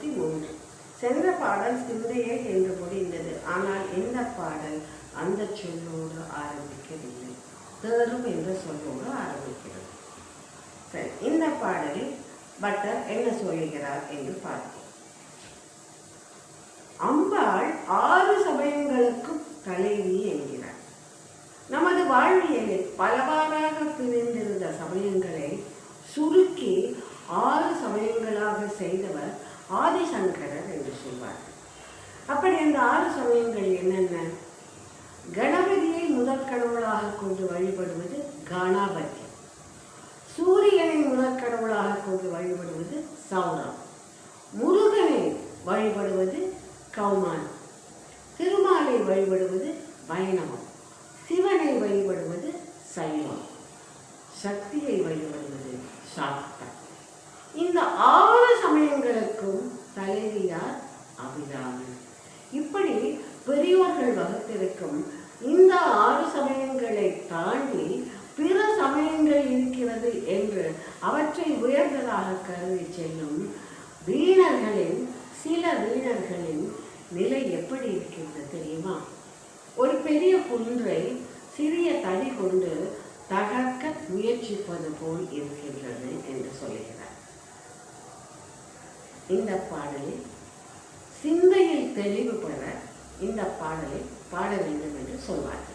63. சென்ற பாடல் சிந்தையே என்று முடிந்தது. ஆனால் இந்த பாடல் அந்த சொல்லோடு ஆரம்பிக்கவில்லை, தேறும் என்ற சொல்லோடு ஆரம்பிக்கிறது. சரி, இந்த பாடலில் பட்டர் என்ன சொல்லுகிறார் என்று பார்ப்போம். அம்பாள் 6 சமயங்களுக்கும் தலைவி என்கிறார். நமது வாழ்வியலில் பலவாறாக பிரிந்திருந்த சமயங்களை சுருக்கி 6 சமயங்களாக செய்தவர் ஆதிசங்கரர் என்று சொல்வார். அப்படி அந்த 6 சமயங்கள் என்னென்ன? கணபதியை முதற் கடவுளாக கொண்டு வழிபடுவது கணபதி, சூரியனை முதற் கடவுளாக கொண்டு வழிபடுவது சௌரம், முருகனை வழிபடுவது கௌமான், திருமாலை வழிபடுவது வைணவம், சிவனை வழிபடுவது சைவம், சக்தியை வழிபடுவது சாக்தம். இந்த 6 சமயங்களுக்கும் தலைவியார் அபிராமி. இப்படி பெரியோர்கள் வகுத்திருக்கும் இந்த 6 சமயங்களை தாண்டி பிற சமயங்கள் இருக்கிறது என்று அவற்றை உயர்ந்ததாக கருதி செல்லும் சில வீணர்களின் நிலை எப்படி இருக்கிறது தெரியுமா? ஒரு பெரிய குன்றை சிறிய தடி கொண்டு தகர்க்க முயற்சிப்பது போல் இருக்கின்றது என்று சொல்லுகிறார். இந்த பாடலில் சிந்தையில் தெளிவு பெற இந்த பாடலை பாட வேண்டும் என்று சொல்வார்கள்.